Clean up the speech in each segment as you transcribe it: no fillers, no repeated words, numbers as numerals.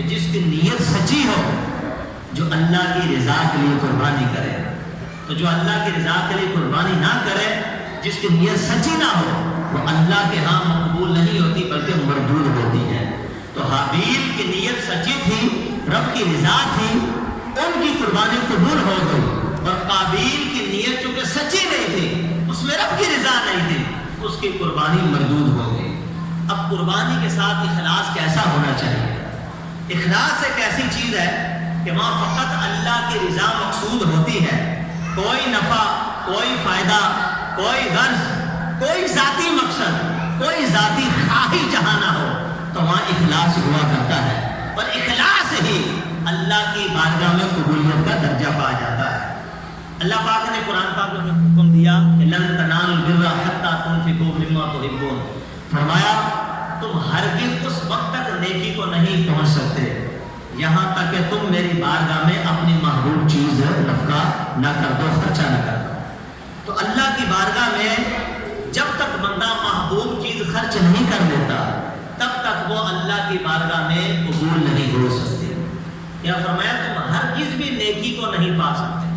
کہ جس کی نیت سچی ہو، جو اللہ کی رضا کے لیے قربانی کرے، تو جو اللہ کی رضا کے لیے قربانی نہ کرے، جس کی نیت سچی نہ ہو، وہ اللہ کے ہاں مقبول نہیں ہوتی بلکہ مردود ہوتی ہے۔ تو حابیل کی نیت سچی تھی، رب کی رضا تھی، ان کی قربانی قبول ہو گئی، اور قابیل کی نیت چونکہ سچی نہیں تھی، اس میں رب کی رضا نہیں تھی، اس کی قربانی مردود ہو گئی۔ اب قربانی کے ساتھ اخلاص کیسا ہونا چاہیے؟ اخلاص ایک ایسی چیز ہے کہ وہاں فقط اللہ کی رضا مقصود ہوتی ہے، کوئی نفع، کوئی فائدہ، کوئی غرض، کوئی ذاتی مقصد، کوئی ذاتی خواہی جہاں نہ ہو، تو وہاں اخلاص ہوا کرتا ہے، اور اخلاص ہی اللہ کی بارگاہ میں قبولیت کا درجہ پایا جاتا ہے۔ اللہ پاک نے قرآن پاک میں حکم دیا کہ لن تنالوا البر حتی تنفقوا مما تحبون، فرمایا تم ہرگز اس وقت تک نیکی کو نہیں پہنچ سکتے یہاں تک کہ تم میری بارگاہ میں اپنی محبوب چیز نفقہ نہ کر دو، خرچہ نہ کر دو۔ تو اللہ کی بارگاہ میں جب تک بندہ محبوب چیز خرچ نہیں کر لیتا، تب تک وہ اللہ کی بارگاہ میں قبول نہیں ہو سکتی۔ یا فرمایا تم ہرگز بھی نیکی کو نہیں پا سکتے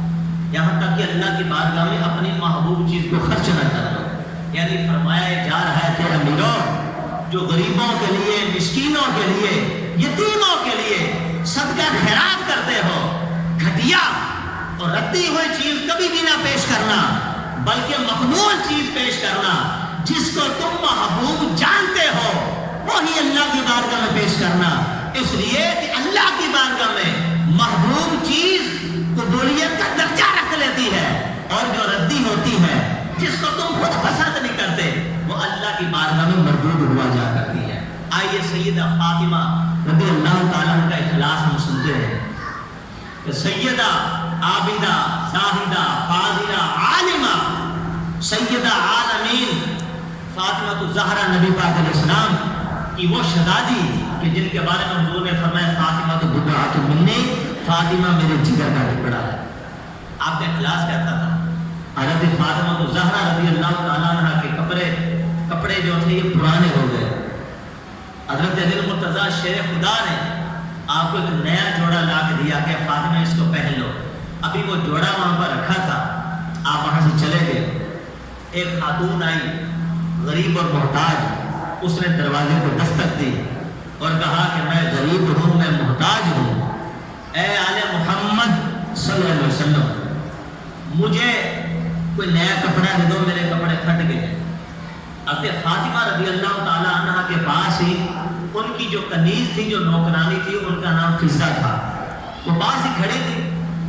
یہاں تک کہ اللہ کی بارگاہ میں اپنی محبوب چیز کو خرچ نہ کر دو۔ یعنی فرمایا جا رہا ہے کہ امیروں، جو غریبوں کے لیے، مسکینوں کے لیے، یتیموں کے لیے صدقہ خیرات کرتے ہو، گھٹیا اور رتی ہوئی چیز کبھی بھی نہ پیش کرنا، بلکہ مقبول چیز پیش کرنا، جس کو تم محبوب جانتے ہو وہی اللہ کی بارگاہ میں پیش کرنا، اس لیے کہ اللہ کی بارگاہ میں محبوب چیز قبولیت کا درجہ رکھ لیتی ہے، اور جو ردی ہوتی ہے، جس کو تم خود پسند نہیں کرتے، وہ اللہ کی بارگاہ میں مردود ہوا جا کرتی ہے۔ آئیے سیدہ فاطمہ رضی اللہ تعالیٰ عنہ کا اخلاص ہم سنتے ہیں کہ سیدہ عابدہ زاہدہ فاضلہ عالمہ سیدہ عالمین فاطمہ الزہرا نبی پاک علیہ السلام کی وہ شہزادی کہ جن کے بارے میں حضور نے فرمایا فاطمہ تو بضعۃ منی، فاطمہ میرے جگر کا ٹکڑا ہے۔ آپ کا اخلاص کہتا تھا۔ حضرت فاطمہ الزہرا رضی اللہ تعالیٰ عنہ کے کپڑے جو تھے یہ پرانے ہو گئے، حضرت علی المرتضیٰ شیر خدا نے آپ کو ایک نیا جوڑا لا کے دیا کہ فاطمہ اس کو پہن لو۔ ابھی وہ جوڑا وہاں پر رکھا تھا، آپ وہاں سے چلے گئے، ایک خاتون آئی غریب اور محتاج، اس نے دروازے کو دستک دی اور کہا کہ میں غریب ہوں، میں محتاج ہوں، اے آل محمد صلی اللہ علیہ وسلم مجھے کوئی نیا کپڑا دے دو، میرے کپڑے پھٹ گئے۔ حضرت فاطمہ رضی اللہ تعالیٰ عنہ کے پاس ہی ان کی جو کنیز تھی، جو نوکرانی تھی، ان کا نام فضہ تھا، وہ پاس ہی کھڑی تھی۔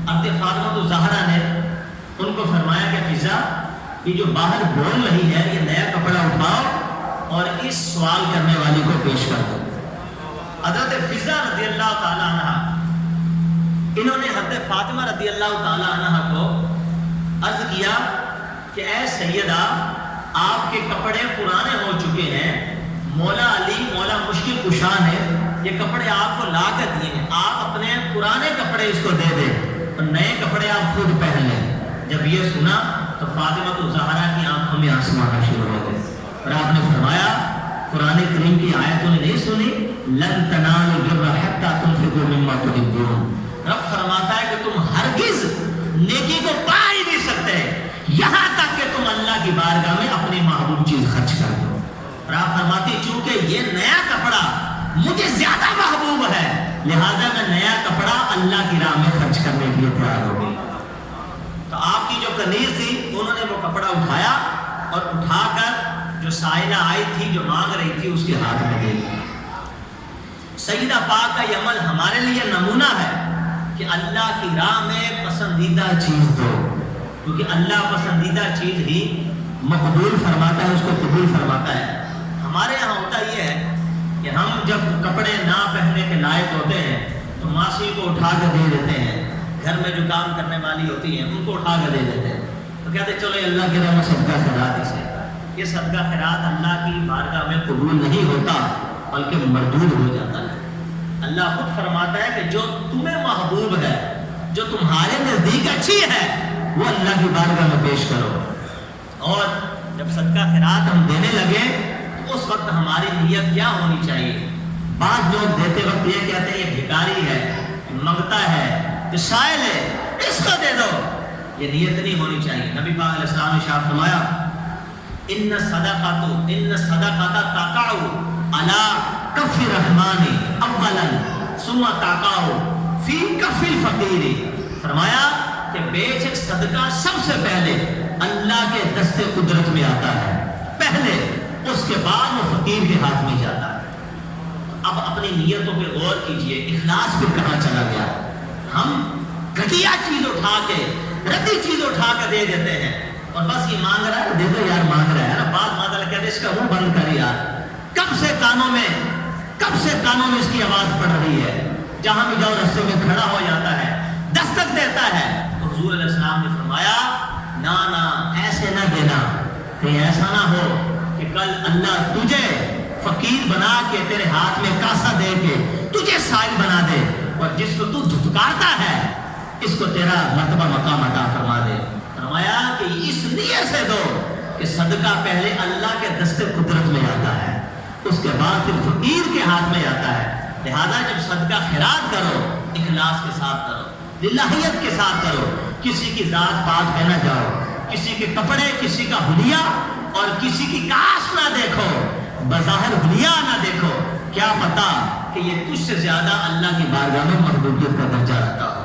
حضرت فاطمہ الزہرا نے ان کو فرمایا کہ فضہ، یہ جو باہر بول رہی ہے، یہ نیا کپڑا اٹھاؤ اور اس سوال کرنے والی کو پیش کر دو۔ حضرت فضہ رضی اللہ تعالیٰ عنہ انہوں نے حضرت فاطمہ رضی اللہ تعالیٰ عنہ کو عرض کیا کہ اے سیدہ، آپ کے کپڑے پرانے ہو چکے ہیں، مولا علی مولا مشکل کشا نے یہ کپڑے آپ کو لا کر دیے ہیں، آپ اپنے پرانے کپڑے اس کو دے دیں اور نئے کپڑے آپ خود پہن لیں۔ جب یہ سنا تو فاطمہ الزہرا کی آنکھوں میں آنسو آنا شروع ہو گئے، اور آپ نے فرمایا قرآن کریم کی آیتوں نے نہیں سنی، لن تنالوا البر حتی تنفقوا مما تحبون۔ رب فرماتا ہے کہ تم ہرگز نیکی کو پا ہی نہیں سکتے یہاں تک کہ تم اللہ کی بارگاہ میں اپنی محبوب چیز خرچ کر دو۔ اور آپ فرماتی چونکہ یہ نیا کپڑا مجھے زیادہ محبوب ہے، لہذا میں نیا کپڑا اللہ کی راہ میں خرچ کرنے کے لیے تیار ہو گئی۔ تو آپ کی جو کنیز تھی، انہوں نے وہ کپڑا اٹھایا اور اٹھا کر جو سائلہ آئی تھی، جو مانگ رہی تھی، اس کے ہاتھ میں دے دیا۔ سیدہ پاک کا یہ عمل ہمارے لیے نمونہ ہے کہ اللہ کی راہ میں پسندیدہ چیز دو، کیونکہ اللہ پسندیدہ چیز ہی مقبول فرماتا ہے، اس کو قبول فرماتا ہے۔ ہمارے یہاں ہوتا یہ ہے کہ ہم جب کپڑے نہ پہننے کے لائق ہوتے ہیں تو ماسی کو اٹھا کر دے دیتے ہیں، گھر میں جو کام کرنے والی ہوتی ہیں ان کو اٹھا کر دے دیتے ہیں، تو کہتے ہیں چلو اللہ کی راہ میں صدقہ خیرات اسے۔ یہ صدقہ خیرات اللہ کی بارگاہ میں قبول نہیں ہوتا بلکہ مردود ہو جاتا ہے۔ اللہ خود فرماتا ہے کہ جو تمہیں محبوب ہے، جو تمہارے نزدیک اچھی ہے، وہ اللہ کی بارگاہ میں پیش کرو۔ اور جب صدقہ خیرات ہم دینے لگے تو اس وقت ہماری نیت کیا ہونی چاہیے؟ بعض لوگ دیتے وقت وقت یہ کہتے ہیں یہ بھکاری ہے، منگتا ہے، یہ سائل ہے، اس کو دے دو، یہ نیت نہیں ہونی چاہیے۔ نبی پاک علیہ السلام نے ارشاد فرمایا ان صدقۃ تقع علی کف الرحمن اولا ثم تقع فی کف الفقیر، فرمایا کہ بے شک صدقہ سب سے پہلے اللہ کے دست قدرت میں آتا ہے، پہلے، اس کے بعد وہ فقیر کے ہاتھ میں جاتا ہے۔ اب اپنی نیتوں پہ غور کیجئے، اخلاص پہ کہاں چلا گیا؟ ہم گھٹیا چیز اٹھا کے، ردی چیز اٹھا کے دے دیتے ہیں، اور بس یہ مانگ رہا ہے دے دو یار، مانگ رہا ہے نا، بعد مادہ کہتے ہیں اس کا منہ بند کر یار، کب سے کانوں میں اس کی آواز پڑ رہی ہے، جہاں بھی جاؤ رستے میں کھڑا ہو جاتا ہے، دستک دیتا ہے۔ تو حضور علیہ السلام نے فرمایا نا ایسے نہ دینا، کہ ایسا نہ ہو کہ کل اللہ تجھے فقیر بنا کے تیرے ہاتھ میں کاسا دے کے تجھے سائل بنا دے، اور جس کو تو دھتکارتا ہے اس کو تیرا مرتبہ مقام عطا فرما دے۔ فرمایا کہ اس نیت سے دو کہ صدقہ پہلے اللہ کے دست قدرت میں آتا ہے، اس کے بعد پھر فقیر کے ہاتھ میں آتا ہے۔ لہذا جب صدقہ خیرات کرو اخلاص کے ساتھ کرو، للہیت کے ساتھ کرو، کسی کی ذات پات پہ نہ جاؤ، کسی کے کپڑے، کسی کا حلیہ اور کسی کی کاش نہ دیکھو، بظاہر حلیہ نہ دیکھو، کیا پتا کہ یہ تجھ سے زیادہ اللہ کی بارگاہ میں محبوبیت کا درجہ رکھتا ہو۔